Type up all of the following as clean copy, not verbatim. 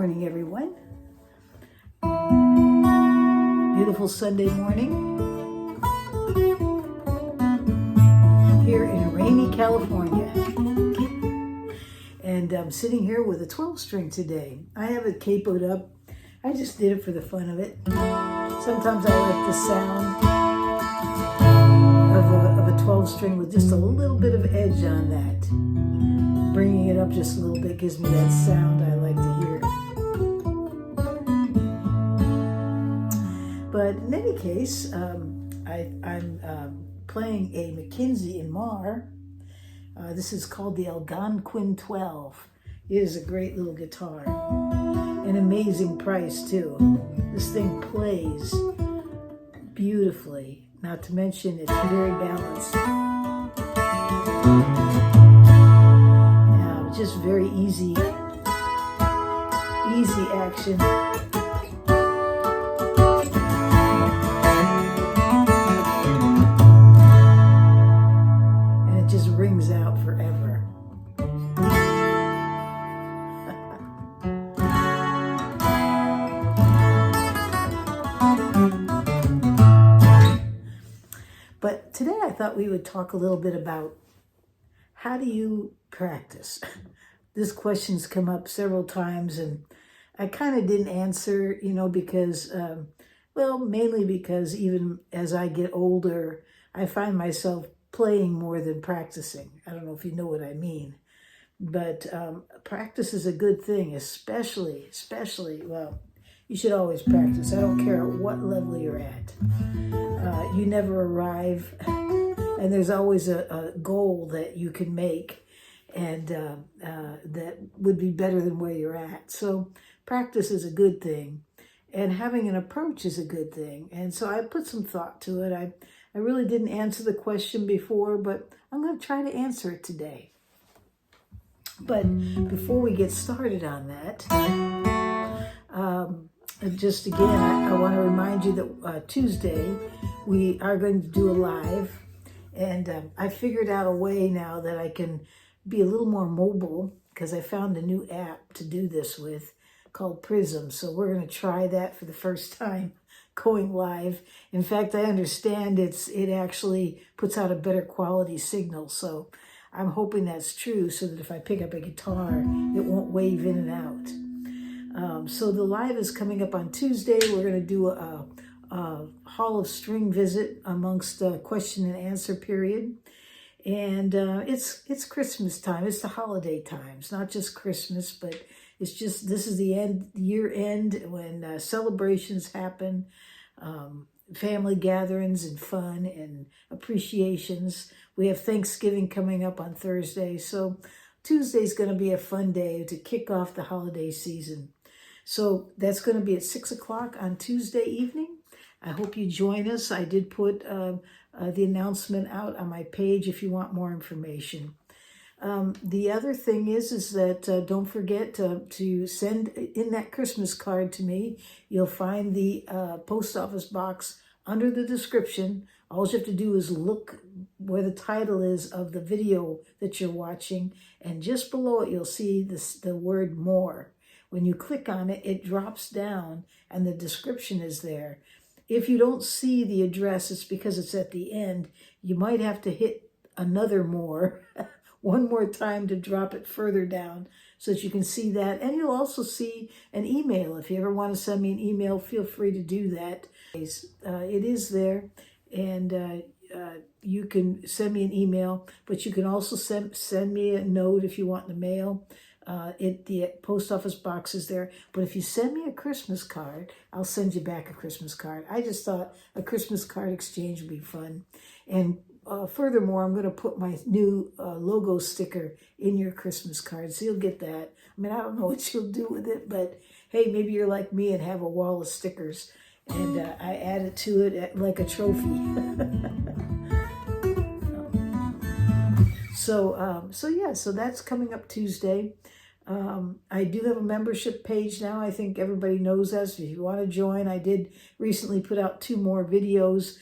morning, everyone. Beautiful Sunday morning here in rainy California. And I'm sitting here with a 12-string today. I have it capoed up. I just did it for the fun of it. Sometimes I like the sound of a 12-string with just a little bit of edge on that. Bringing it up just a little bit gives me that sound I like to hear. But in any case, I'm playing a Mackensie Marr. This is called the Algonquin 12. It is a great little guitar. An amazing price too. This thing plays beautifully. Not to mention it's very balanced. Just very easy action. And it just rings out forever. But today I thought we would talk a little bit about how do you practice? This question's come up several times, and I kind of didn't answer, because, mainly because even as I get older, I find myself playing more than practicing. I don't know if you know what I mean, but practice is a good thing, especially, well, you should always practice. I don't care at what level you're at. You never arrive, and there's always a goal that you can make, and that would be better than where you're at. So practice is a good thing, and having an approach is a good thing. And so I put some thought to it. I really didn't answer the question before, but I'm going to try to answer it today. But before we get started on that, just again, I want to remind you that Tuesday we are going to do a live, and I figured out a way now that I can be a little more mobile, because I found a new app to do this with called Prism. So we're going to try that for the first time, going live. In fact, I understand it actually puts out a better quality signal. So I'm hoping that's true, so that if I pick up a guitar, it won't wave in and out. So the live is coming up on Tuesday. We're going to do a Hall of String visit amongst the question and answer period. And it's Christmas time. It's the holiday time. It's not just Christmas, but it's just, this is the year end when celebrations happen, family gatherings and fun and appreciations. We have Thanksgiving coming up on Thursday. So Tuesday's going to be a fun day to kick off the holiday season. So that's going to be at 6 o'clock on Tuesday evening. I hope you join us. I did put the announcement out on my page if you want more information. The other thing is that don't forget to send in that Christmas card to me. You'll find the post office box under the description. All you have to do is look where the title is of the video that you're watching, and just below it you'll see the word more. When you click on it, it drops down and the description is there. If you don't see the address, it's because it's at the end. You might have to hit another more, one more time to drop it further down so that you can see that. And you'll also see an email. If you ever want to send me an email, feel free to do that. It is there, and you can send me an email, but you can also send me a note if you want in the mail. The post office box is there. But if you send me a Christmas card, I'll send you back a Christmas card. I just thought a Christmas card exchange would be fun. And furthermore, I'm going to put my new logo sticker in your Christmas card, so you'll get that. I mean, I don't know what you'll do with it, but hey, maybe you're like me and have a wall of stickers, and I add it to it like a trophy. So that's coming up Tuesday. I do have a membership page now. I think everybody knows that. If you want to join, I did recently put out 2 more videos.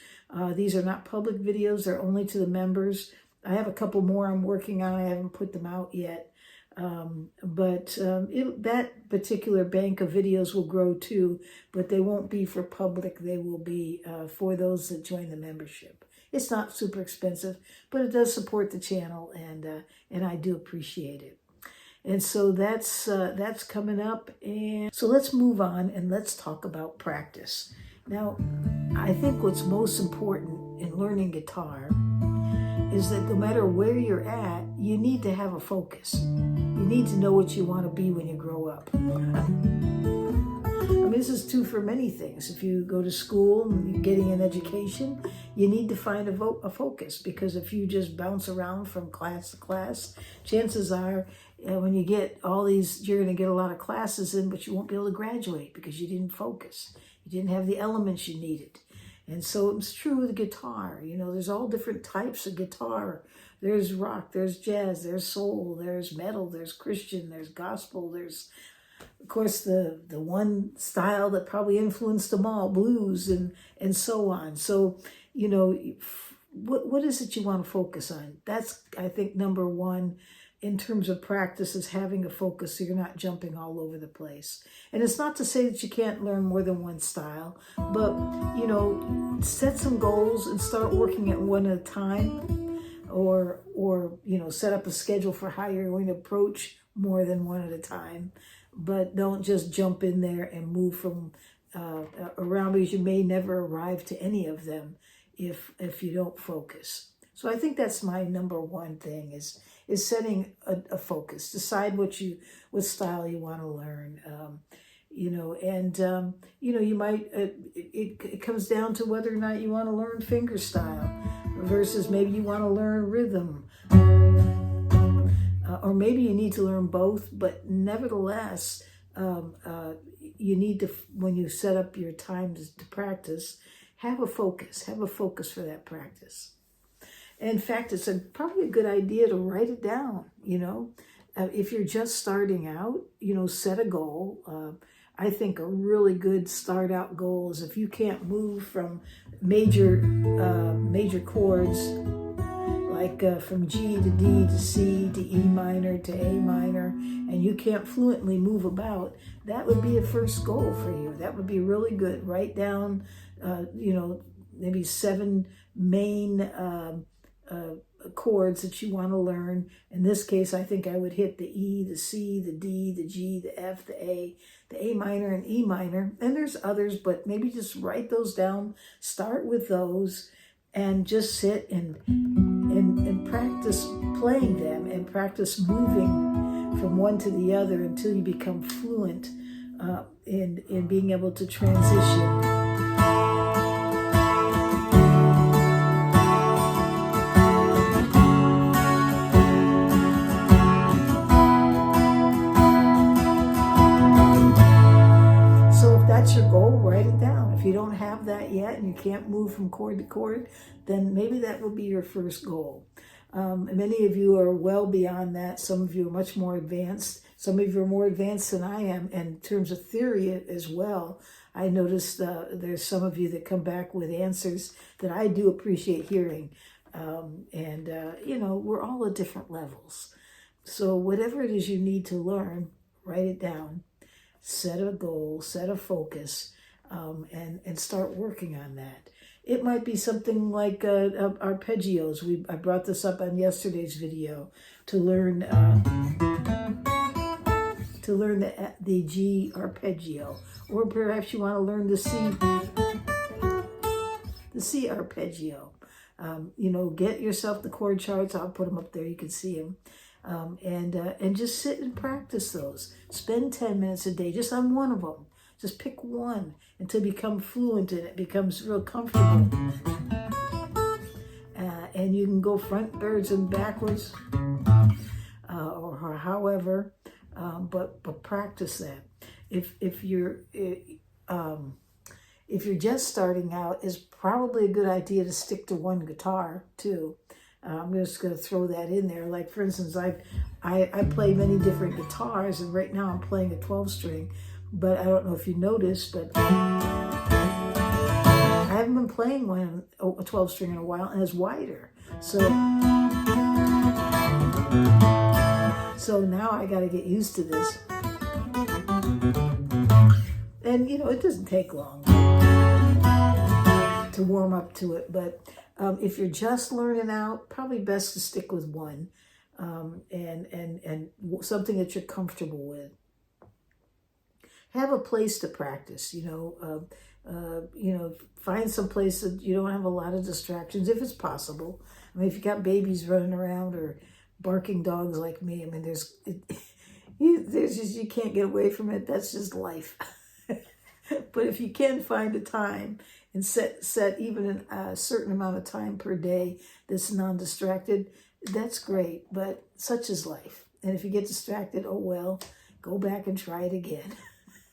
These are not public videos. They're only to the members. I have a couple more I'm working on. I haven't put them out yet. That particular bank of videos will grow too, but they won't be for public. They will be for those that join the membership. It's not super expensive, but it does support the channel, and I do appreciate it. And so that's coming up. And so let's move on and let's talk about practice. Now, I think what's most important in learning guitar is that no matter where you're at, you need to have a focus. You need to know what you want to be when you grow up. I mean, this is true for many things. If you go to school and you're getting an education, you need to find a focus, because if you just bounce around from class to class, chances are when you get all these, you're going to get a lot of classes in, but you won't be able to graduate because you didn't focus. You didn't have the elements you needed. And so it's true with guitar. You know, there's all different types of guitar. There's rock, there's jazz, there's soul, there's metal, there's Christian, there's gospel, there's, of course, the one style that probably influenced them all, blues and so on. So, you know, what is it you want to focus on? That's, I think, number one in terms of practice, is having a focus so you're not jumping all over the place. And it's not to say that you can't learn more than one style, but, you know, set some goals and start working at one at a time, or you know, set up a schedule for how you're going to approach more than one at a time. But don't just jump in there and move from around, because you may never arrive to any of them if you don't focus. So I think that's my number one thing, is setting a focus. Decide what style you want to learn. You know, and you know, you might it comes down to whether or not you want to learn finger style versus maybe you want to learn rhythm. Or maybe you need to learn both, but nevertheless, you need to, when you set up your time to practice, have a focus for that practice. In fact, it's probably a good idea to write it down. You know, if you're just starting out, you know, set a goal. I think a really good start out goal is, if you can't move from major chords, like from G to D to C to E minor to A minor, and you can't fluently move about, that would be a first goal for you. That would be really good. Write down, you know, maybe 7 main chords that you want to learn. In this case, I think I would hit the E, the C, the D, the G, the F, the A minor, and E minor. And there's others, but maybe just write those down. Start with those and just sit and practice playing them and practice moving from one to the other until you become fluent in being able to transition. That's your goal, write it down. If you don't have that yet and you can't move from chord to chord, then maybe that will be your first goal. Many of you are well beyond that. Some of you are much more advanced. Some of you are more advanced than I am in terms of theory as well. I noticed there's some of you that come back with answers that I do appreciate hearing. You know, we're all at different levels. So whatever it is you need to learn, write it down. Set a goal, set a focus, and start working on that. It might be something like arpeggios. I brought this up on yesterday's video to learn the G arpeggio, or perhaps you want to learn the C arpeggio. You know, get yourself the chord charts. I'll put them up there. You can see them. And just sit and practice those. Spend 10 minutes a day just on one of them. Just pick one until you become fluent and it becomes real comfortable. And you can go frontwards and backwards, or however, but practice that. If you're just starting out, it's probably a good idea to stick to one guitar too. I'm just going to throw that in there. Like, for instance, I play many different guitars, and right now I'm playing a 12-string. But I don't know if you noticed, but I haven't been playing a 12-string in a while, and it's wider. So So now I got to get used to this. And, you know, it doesn't take long to warm up to it. But if you're just learning out, probably best to stick with one and something that you're comfortable with. Have a place to practice, you know, find some place that you don't have a lot of distractions if it's possible. I mean, if you got babies running around or barking dogs like me, I mean, there's just, you can't get away from it. That's just life. But if you can find a time and set even a certain amount of time per day that's non-distracted, that's great. But such is life. And if you get distracted, oh well, go back and try it again.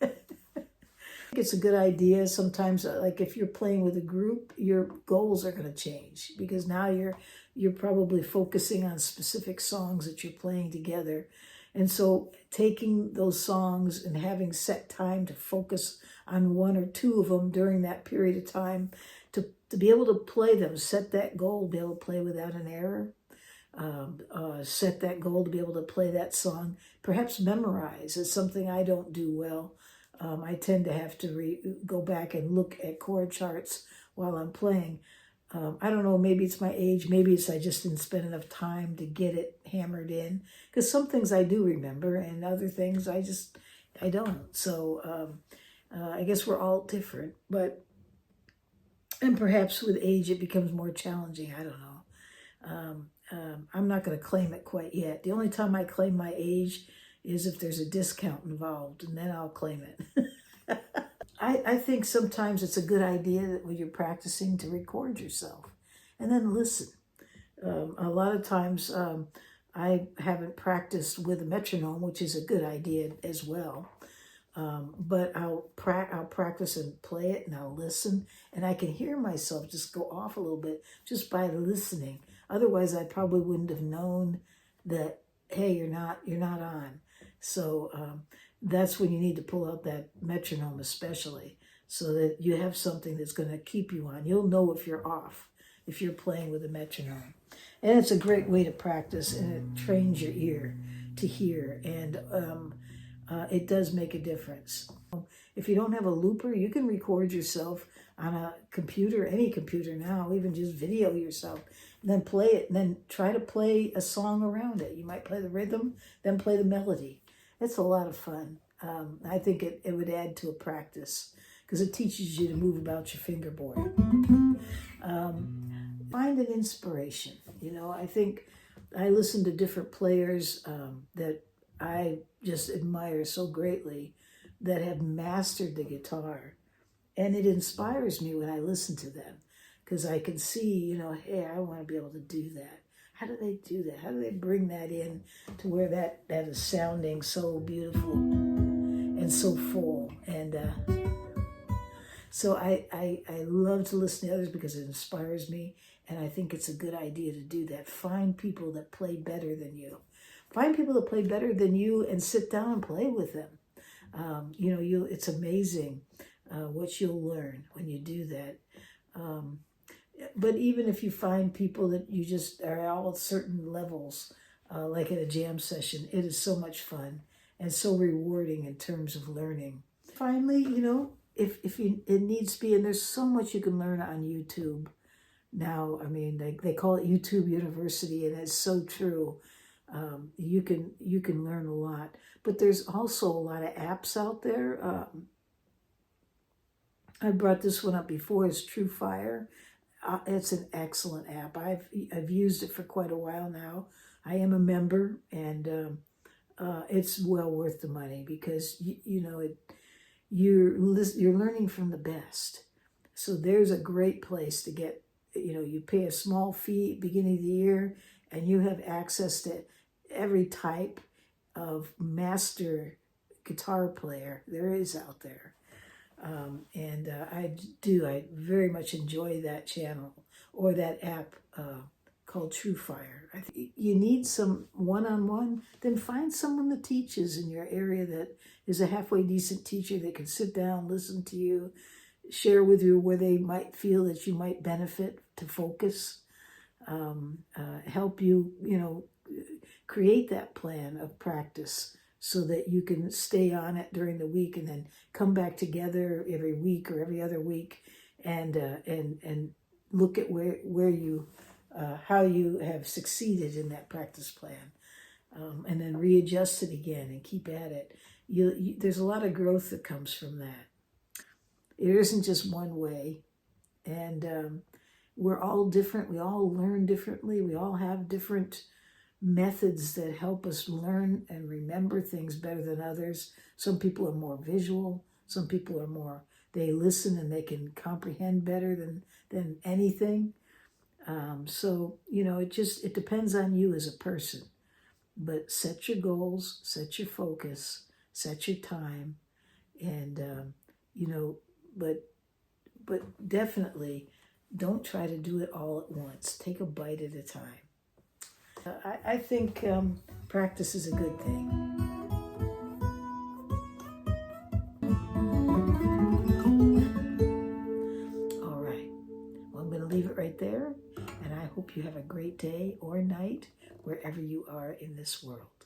I think it's a good idea sometimes, like if you're playing with a group, your goals are going to change because now you're probably focusing on specific songs that you're playing together. And so taking those songs and having set time to focus on one or two of them during that period of time to be able to play them, set that goal, be able to play without an error, set that goal to be able to play that song, perhaps memorize. It's something I don't do well. I tend to have to go back and look at chord charts while I'm playing. I don't know, maybe it's my age, maybe it's I just didn't spend enough time to get it hammered in. Because some things I do remember and other things I don't. So I guess we're all different. And perhaps with age it becomes more challenging, I don't know. I'm not going to claim it quite yet. The only time I claim my age is if there's a discount involved, and then I'll claim it. I think sometimes it's a good idea that when you're practicing to record yourself and then listen. A lot of times I haven't practiced with a metronome, which is a good idea as well. But I'll practice and play it and I'll listen, and I can hear myself just go off a little bit just by listening. Otherwise, I probably wouldn't have known that, hey, you're not on. So that's when you need to pull out that metronome especially, so that you have something that's going to keep you on. You'll know if you're off, if you're playing with a metronome. And it's a great way to practice, and it trains your ear to hear, and it does make a difference. If you don't have a looper, you can record yourself on a computer, any computer now, even just video yourself, and then play it, and then try to play a song around it. You might play the rhythm, then play the melody. It's a lot of fun. I think it would add to a practice because it teaches you to move about your fingerboard. Find an inspiration. You know, I think I listen to different players that I just admire so greatly that have mastered the guitar. And it inspires me when I listen to them because I can see, you know, hey, I want to be able to do that. How do they do that? How do they bring that in to where that is sounding so beautiful and so full? And so I love to listen to others because it inspires me. And I think it's a good idea to do that. Find people that play better than you. Find people that play better than you and sit down and play with them. You know, it's amazing what you'll learn when you do that. But even if you find people that you just are all at certain levels, like at a jam session, it is so much fun and so rewarding in terms of learning. Finally, you know, if it needs to be, and there's so much you can learn on YouTube now. I mean, they call it YouTube University, and it's so true. You can learn a lot, but there's also a lot of apps out there. I brought this one up before. It's TrueFire. It's an excellent app. I've used it for quite a while now. I am a member, and it's well worth the money because you know you're learning from the best. So there's a great place to get. You know, you pay a small fee at the beginning of the year, and you have access to every type of master guitar player there is out there. I very much enjoy that channel or that app called TrueFire. I think you need some one-on-one, then find someone that teaches in your area that is a halfway decent teacher that can sit down, listen to you, share with you where they might feel that you might benefit to focus, help you, you know, create that plan of practice so that you can stay on it during the week and then come back together every week or every other week and look at where you how you have succeeded in that practice plan, and then readjust it again and keep at it. There's a lot of growth that comes from that. It isn't just one way, and we're all different. We all learn differently. We all have different methods that help us learn and remember things better than others. Some people are more visual. Some people are more, they listen and they can comprehend better than anything. So, it depends on you as a person. But set your goals, set your focus, set your time, and, but definitely don't try to do it all at once. Take a bite at a time. I think practice is a good thing. All right. Well, I'm going to leave it right there, and I hope you have a great day or night wherever you are in this world.